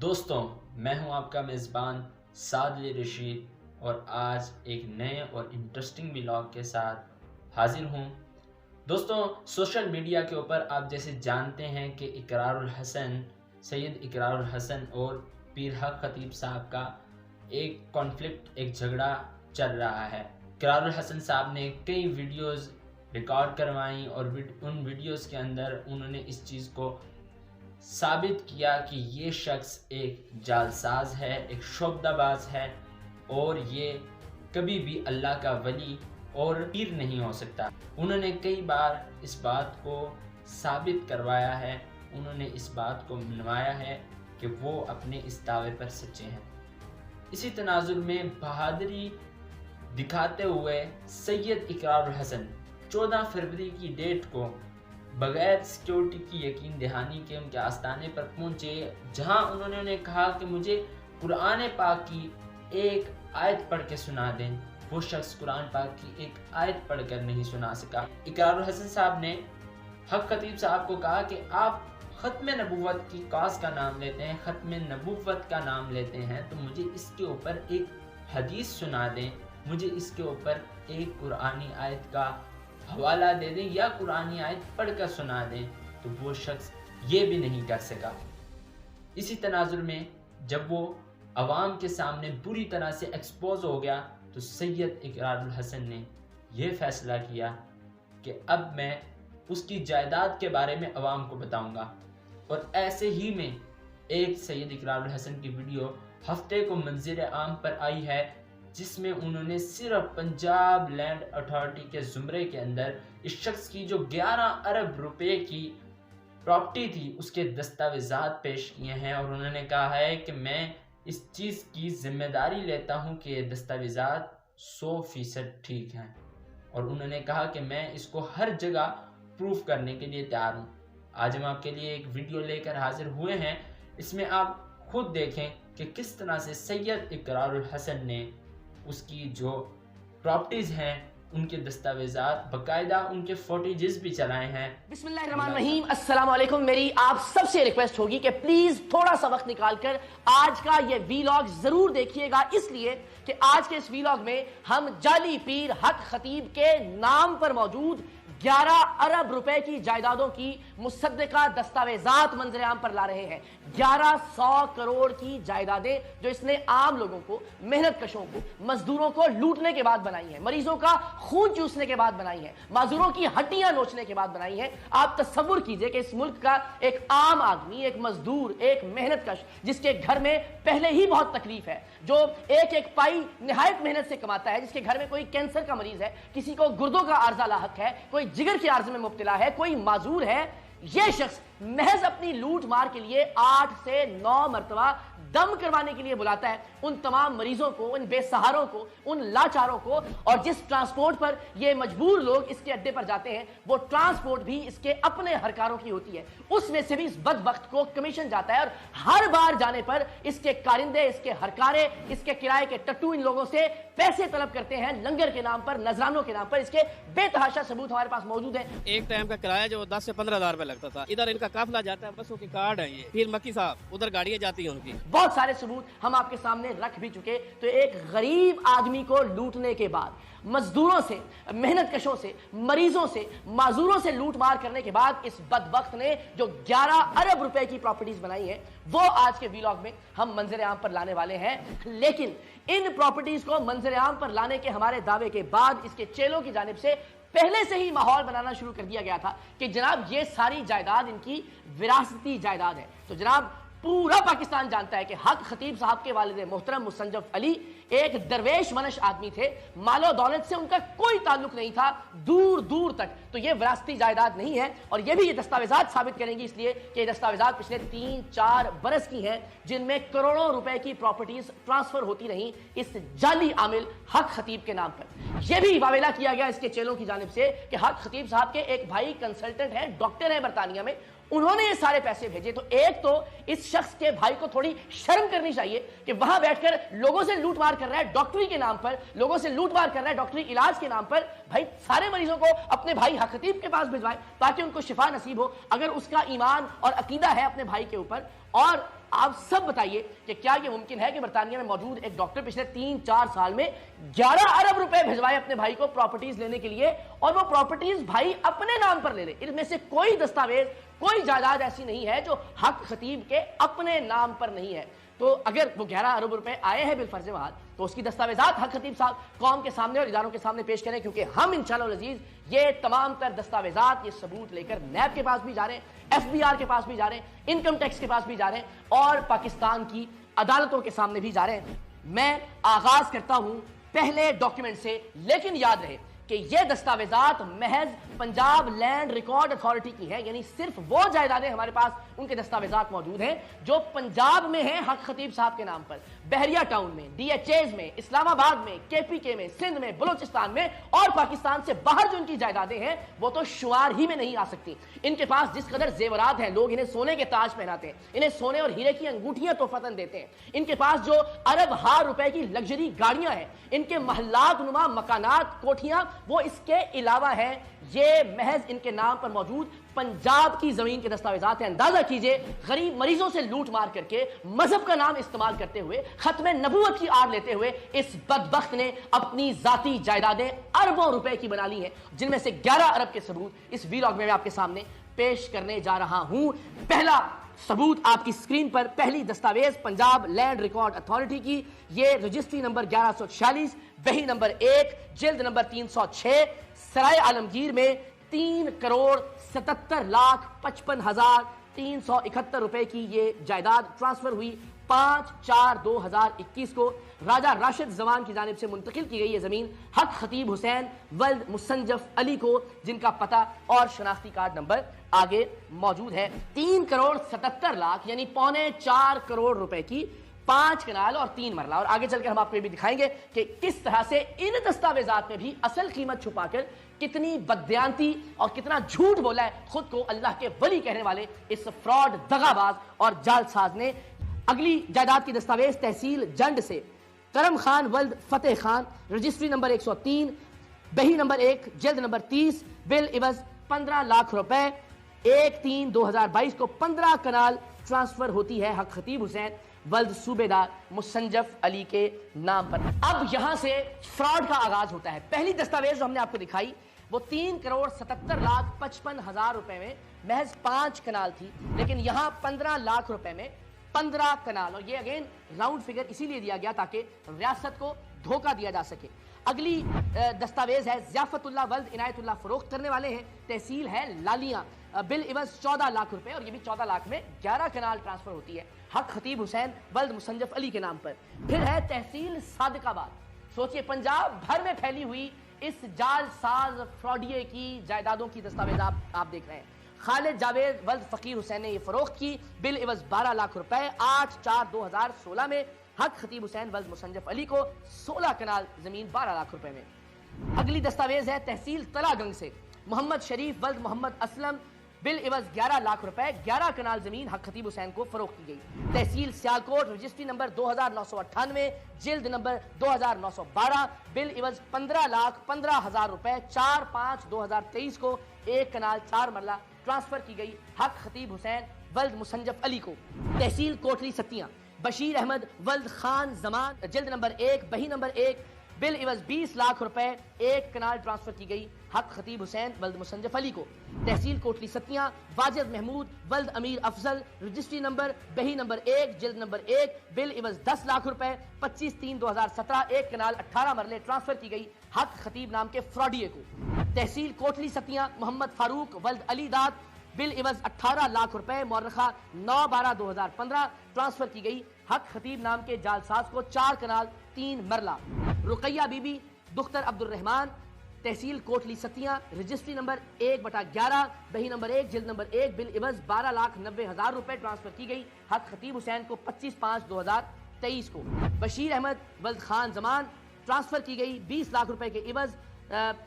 دوستوں، میں ہوں آپ کا میزبان سعد رشید اور آج ایک نئے اور انٹرسٹنگ ولاگ کے ساتھ حاضر ہوں۔ دوستوں، سوشل میڈیا کے اوپر آپ جیسے جانتے ہیں کہ سید اقرار الحسن اور پیر حق خطیب صاحب کا ایک کانفلکٹ، ایک جھگڑا چل رہا ہے۔ اقرار الحسن صاحب نے کئی ویڈیوز ریکارڈ کروائیں اور ان ویڈیوز کے اندر انہوں نے اس چیز کو ثابت کیا کہ یہ شخص ایک جعلساز ہے، ایک شعبدہ باز ہے اور یہ کبھی بھی اللہ کا ولی اور پیر نہیں ہو سکتا۔ انہوں نے کئی بار اس بات کو ثابت کروایا ہے، انہوں نے اس بات کو منوایا ہے کہ وہ اپنے اس دعوے پر سچے ہیں۔ اسی تناظر میں بہادری دکھاتے ہوئے سید اقرار الحسن 14 فروری کی ڈیٹ کو بغیر سیکیورٹی کی یقین دہانی کے ان کے آستانے پر پہنچے، جہاں انہوں نے کہا کہ مجھے قرآن پاک کی ایک آیت پڑھ کے سنا دیں۔ وہ شخص قرآن پاک کی ایک آیت پڑھ کر نہیں سنا سکا۔ اقرار الحسن صاحب نے حق خطیب صاحب کو کہا کہ آپ ختم نبوت کی کاز کا نام لیتے ہیں، ختم نبوت کا نام لیتے ہیں، تو مجھے اس کے اوپر ایک حدیث سنا دیں، مجھے اس کے اوپر ایک قرآنی آیت کا حوالہ دے دیں یا قرآنی آیت پڑھ کر سنا دیں۔ تو وہ شخص یہ بھی نہیں کر سکا۔ اسی تناظر میں جب وہ عوام کے سامنے بری طرح سے ایکسپوز ہو گیا تو سید اقرار الحسن نے یہ فیصلہ کیا کہ اب میں اس کی جائیداد کے بارے میں عوام کو بتاؤں گا۔ اور ایسے ہی میں ایک سید اقرار الحسن کی ویڈیو ہفتے کو منظر عام پر آئی ہے، جس میں انہوں نے صرف پنجاب لینڈ اتھارٹی کے زمرے کے اندر اس شخص کی جو 11 ارب روپے کی پراپرٹی تھی اس کے دستاویزات پیش کیے ہیں، اور انہوں نے کہا ہے کہ میں اس چیز کی ذمہ داری لیتا ہوں کہ یہ دستاویزات 100% ٹھیک ہیں، اور انہوں نے کہا کہ میں اس کو ہر جگہ پروف کرنے کے لیے تیار ہوں۔ آج ہم آپ کے لیے ایک ویڈیو لے کر حاضر ہوئے ہیں، اس میں آپ خود دیکھیں کہ کس طرح سے سید اقرار الحسن نے اس کی جو پراپرٹیز ہیں ان کے دستاویزات باقاعدہ ان کے فوٹیجز بھی چلائے ہیں۔ بسم اللہ الرحمن الرحیم، السلام علیکم۔ میری آپ سب سے ریکویسٹ ہوگی کہ پلیز تھوڑا سا وقت نکال کر آج کا یہ ویلاگ ضرور دیکھیے گا، اس لیے کہ آج کے اس ویلاگ میں ہم جعلی پیر حق خطیب کے نام پر موجود 11 ارب روپے کی جائیدادوں کی مصدقہ دستاویزات منظر عام پر لا رہے ہیں۔ 1100 کروڑ کی جائیدادیں جو اس نے عام لوگوں کو، محنت کشوں کو، مزدوروں کو لوٹنے کے بعد بنائی ہیں، مریضوں کا خون چوسنے کے بعد بنائی ہیں، معذوروں کی ہڈیاں نوچنے کے بعد بنائی ہیں۔ آپ تصور کیجئے کہ اس ملک کا ایک عام آدمی، ایک مزدور، ایک محنت کش جس کے گھر میں پہلے ہی بہت تکلیف ہے، جو ایک ایک پائی نہایت محنت سے کماتا ہے، جس کے گھر میں کوئی کینسر کا مریض ہے، کسی کو گردوں کا عارضہ لاحق ہے، کوئی جگر کے عارضے میں مبتلا ہے، کوئی معذور ہے، یہ شخص محض اپنی لوٹ مار کے لیے 8 سے 9 مرتبہ دم کروانے کے لیے بلاتا ہے ان تمام مریضوں کو، ان بے سہاروں کو، ان لاچاروں کو، اور جس ٹرانسپورٹ پر یہ مجبور لوگ اس کے اڈے پر جاتے ہیں وہ ٹرانسپورٹ بھی اس کے اپنے ہرکاروں کی ہوتی ہے، اس میں سے بھی اس بدبخت کو کمیشن جاتا ہے، اور ہر بار جانے پر اس کے کارندے، اس کے ہرکارے، اس کے کرائے کے ٹٹو ان لوگوں سے پیسے طلب کرتے ہیں لنگر کے نام پر، نذرانوں کے نام پر۔ اس کے بے تحاشا ثبوت ہمارے پاس موجود ہیں۔ ایک ٹائم کا کرایہ جو 10 سے 15 ہزار روپے لگتا تھا، ادھر ان کا قافلہ جاتا ہے، بسوں کے کارڈ ہیں، یہ پیر مکی صاحب ادھر گاڑیاں جاتی ہیں ان کی۔ بہت سارے ثبوت ہم آپ کے سامنے رکھ بھی چکے۔ تو ایک غریب آدمی کو لوٹنے کے بعد، مزدوروں سے، محنت کشوں سے، مریضوں سے، معذوروں سے لوٹ مار کرنے کے بعد اس بدبخت نے جو 11 ارب روپے کی پراپرٹیز بنائی ہیں وہ آج کے ویلاگ میں ہم منظر عام پر لانے والے ہیں۔ لیکن ان پراپرٹیز کو منظر عام پر لانے کے ہمارے دعوے کے بعد اس کے چیلوں کی جانب سے پہلے سے ہی ماحول بنانا شروع کر دیا گیا تھا کہ جناب یہ ساری جائیداد ان کی وراثتی جائیداد ہے۔ تو جناب پورا پاکستان جانتا ہے کہ حق خطیب صاحب کے والد محترم مصنف علی ایک درویش منش آدمی تھے، مال و دولت سے ان کا کوئی تعلق نہیں تھا دور دور تک، تو یہ وراثتی جائیداد نہیں ہے، اور یہ بھی یہ دستاویزات ثابت کریں گی، اس لیے کہ یہ دستاویزات پچھلے 3-4 برس کی ہیں جن میں کروڑوں روپے کی پراپرٹیز ٹرانسفر ہوتی رہیں اس جعلی عامل حق خطیب کے نام پر۔ یہ بھی واویلا کیا گیا اس کے چیلوں کی جانب سے کہ حق خطیب صاحب کے ایک بھائی کنسلٹنٹ ہیں، ڈاکٹر ہیں برطانیہ میں، انہوں نے یہ سارے پیسے بھیجے۔ تو ایک تو اس شخص کے بھائی کو تھوڑی شرم کرنی چاہیے کہ وہاں بیٹھ کر لوگوں سے لوٹ مار کر رہا ہے ڈاکٹری کے نام پر، لوگوں سے لوٹ مار کر رہا ہے ڈاکٹری علاج کے نام پر۔ بھائی سارے مریضوں کو اپنے بھائی حق خطیب کے پاس بھجوائے تاکہ ان کو شفا نصیب ہو، اگر اس کا ایمان اور عقیدہ ہے اپنے بھائی کے اوپر۔ اور آپ سب بتائیے کہ کیا یہ ممکن ہے کہ برطانیہ میں موجود ایک ڈاکٹر پچھلے 3-4 سال میں 11 ارب روپے بھجوائے اپنے بھائی کو پراپرٹیز لینے کے لیے، اور وہ پراپرٹیز بھائی اپنے نام پر لے لے؟ ان میں سے کوئی دستاویز، کوئی جائیداد ایسی نہیں ہے جو حق خطیب کے اپنے نام پر نہیں ہے۔ تو اگر وہ 11 ارب روپے آئے ہیں بالفرض محال تو اس کی دستاویزات حق خطیب صاحب قوم کے سامنے اور اداروں کے سامنے پیش کریں، کیونکہ ہم انشاءاللہ العزیز یہ تمام تر دستاویزات، یہ ثبوت لے کر نیب کے پاس بھی جا رہے ہیں، ایف بی آر کے پاس بھی جا رہے ہیں، انکم ٹیکس کے پاس بھی جا رہے ہیں، اور پاکستان کی عدالتوں کے سامنے بھی جا رہے ہیں۔ میں آغاز کرتا ہوں پہلے ڈاکیومنٹ سے، لیکن یاد رہے کہ یہ دستاویزات محض پنجاب لینڈ ریکارڈ اتھارٹی کی ہیں، یعنی صرف وہ جائیدادیں ہمارے پاس ان کے دستاویزات موجود ہیں جو پنجاب میں ہیں حق خطیب صاحب کے نام پر، بحریہ ٹاؤن میں، ڈی ایچ ایز میں، اسلام آباد میں، کے پی کے میں، سندھ میں، بلوچستان میں، اور پاکستان سے باہر جو ان کی جائیدادیں ہیں وہ تو شمار ہی میں نہیں آ سکتی۔ ان کے پاس جس قدر زیورات ہیں، لوگ انہیں سونے کے تاج پہناتے ہیں، انہیں سونے اور ہیرے کی انگوٹھیاں تحفتاً دیتے ہیں، ان کے پاس جو ارب ہار روپے کی لگژری گاڑیاں ہیں، ان کے محلات نما مکانات، کوٹھیاں، وہ اس کے علاوہ ہیں۔ یہ محض ان کے نام پر موجود پنجاب کی زمین کے دستاویزات ہیں۔ اندازہ کیجئے غریب مریضوں سے لوٹ مار کر کے، مذہب کا نام استعمال کرتے ہوئے، ختم نبوت کی آڑ لیتے ہوئے اس بدبخت نے اپنی ذاتی جائیدادیں اربوں روپے کی بنا لی ہیں، جن میں سے 11 ارب کے ثبوت اس ویلاگ میں آپ کے سامنے پیش کرنے جا رہا ہوں۔ پہلا ثبوت آپ کی سکرین پر، پہلی دستاویز پنجاب لینڈ ریکارڈ اتھارٹی کی، یہ رجسٹری نمبر 1146، بہی نمبر 1، جلد نمبر 306، سرائے عالمگیر میں 3,77,55,371 روپے کی یہ جائیداد ٹرانسفر ہوئی 5/4/2021 کو۔ راجہ راشد زمان کی جانب سے منتقل کی گئی یہ زمین حق خطیب حسین ولد مسنجف علی کو، جن کا پتہ اور شناختی کارڈ نمبر آگے موجود ہے۔ 3,77,00,000 یعنی 3.25 کروڑ روپے کی 5 کنال اور 3 مرلہ، اور آگے چل کر ہم آپ کو یہ بھی دکھائیں گے کہ کس طرح سے ان دستاویزات میں بھی اصل قیمت چھپا کر کتنی بددیانتی اور کتنا جھوٹ بولا ہے خود کو اللہ کے ولی کہنے والے اس فراڈ، دغاباز اور جال ساز نے۔ اگلی جائیداد کی دستاویز تحصیل جنڈ سے کرم خان ولد فتح خان، رجسٹری نمبر 103، بہی نمبر 1، جلد نمبر 30، بل عوض 15 لاکھ روپے 1/3/2022 کو 15 کنال ٹرانسفر ہوتی ہے حق خطیب حسین ولد صوبیدار مسنجف علی کے نام پر۔ اب یہاں سے فراڈ کا آغاز ہوتا ہے۔ پہلی دستاویز جو ہم نے آپ کو دکھائی وہ 3,77,55,000 روپے میں محض 5 کنال تھی، لیکن یہاں 15 لاکھ روپے میں 15 کنال، اور یہ اگین راؤنڈ فگر اسی لیے دیا گیا تاکہ ریاست کو دھوکہ دیا جا سکے۔ اگلی دستاویز ہے ضیافت اللہ ولد عنایت اللہ، فروخت کرنے والے ہیں، تحصیل ہے لالیاں، بل عوض 14 لاکھ روپے، اور یہ بھی 14 لاکھ میں 11 کنال ٹرانسفر ہوتی ہے حق خطیب حسین ولد مسنجف علی کے نام پر۔ پھر ہے تحصیل صادق آباد۔ سوچئے پنجاب بھر میں پھیلی ہوئی اس جال ساز فراڈیے کی جائیدادوں کی دستاویز آپ دیکھ رہے ہیں۔ خالد جاوید ولد فقیر حسین نے یہ فروخت کی، بل عوض 12 لاکھ روپے 8/4/2016 میں حق خطیب حسین ولد مسنجف علی کو 16 کنال زمین 12 لاکھ روپے میں۔ اگلی دستاویز ہے تحصیل تلا گنگ سے محمد شریف ولد محمد اسلم، بل عوض 11 لاکھ روپے 11 کنال زمین حق خطیب حسین کو فروخت کی گئی۔ تحصیل سیالکوٹ، رجسٹری نمبر 2998، جلد نمبر 2912، بل عوض 15,15,000 روپے 4/5/2023 کو 1 کنال 4 مرلہ ٹرانسفر کی گئی حق خطیب حسین ولد مسنجف علی کو۔ تحصیل کوٹلی ستیاں، بشیر احمد ولد خان زمان، جلد نمبر 1، بہی نمبر 1، بل عوض 20 لاکھ روپے 1 کنال ٹرانسفر کی گئی حق خطیب حسین ولد مسنجف علی کو۔ تحصیل کوٹلی ستیاں، واجد محمود ولد امیر افضل، رجسٹری نمبر بہی نمبر 1، جلد نمبر 1، بل عوض 10 لاکھ روپے 25/3/2017 1 کنال 18 مرلے ٹرانسفر کی گئی حق خطیب نام کے فراڈیے کو۔ تحصیل کوٹلی ستیاں، محمد فاروق ولد علی داد، بل عوض 18 لاکھ روپے مورخہ 9/12/2015 ٹرانسفر کی گئی حق خطیب نام کے جال ساز کو 4 کنال 3 مرلہ۔ Ruqaiya be be دختر Abdul Rahman, tehsil Kotli ستیاں، registry number 1/11، بہی نمبر 1، جلد نمبر 1، بل عوض 12,90,000 روپے ٹرانسفر کی گئی حق خطیب حسین کو 25/5/2023 کو۔ بشیر احمد ولد خان زمان، ٹرانسفر کی گئی 20 لاکھ روپے کے عوض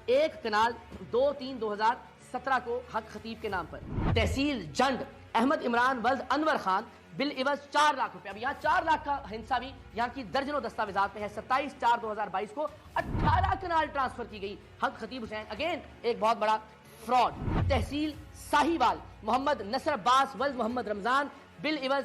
1 کنال 2/3/2017 کو حق خطیب کے نام پر۔ تحصیل جنڈ، احمد عمران ولد انور خان، بل عوض 4 لاکھ روپے۔ اب یہاں 4 لاکھ کا ہنسا بھی یہاں کی درجنوں دستاویزات میں ہے۔ 27/4/2022 کو 18 کنال ٹرانسفر کی گئی حق خطیب حسین، اگین ایک بہت بڑا فراڈ۔ تحصیل ساہیوال، محمد نصر عباس ولد محمد رمضان، بل عوض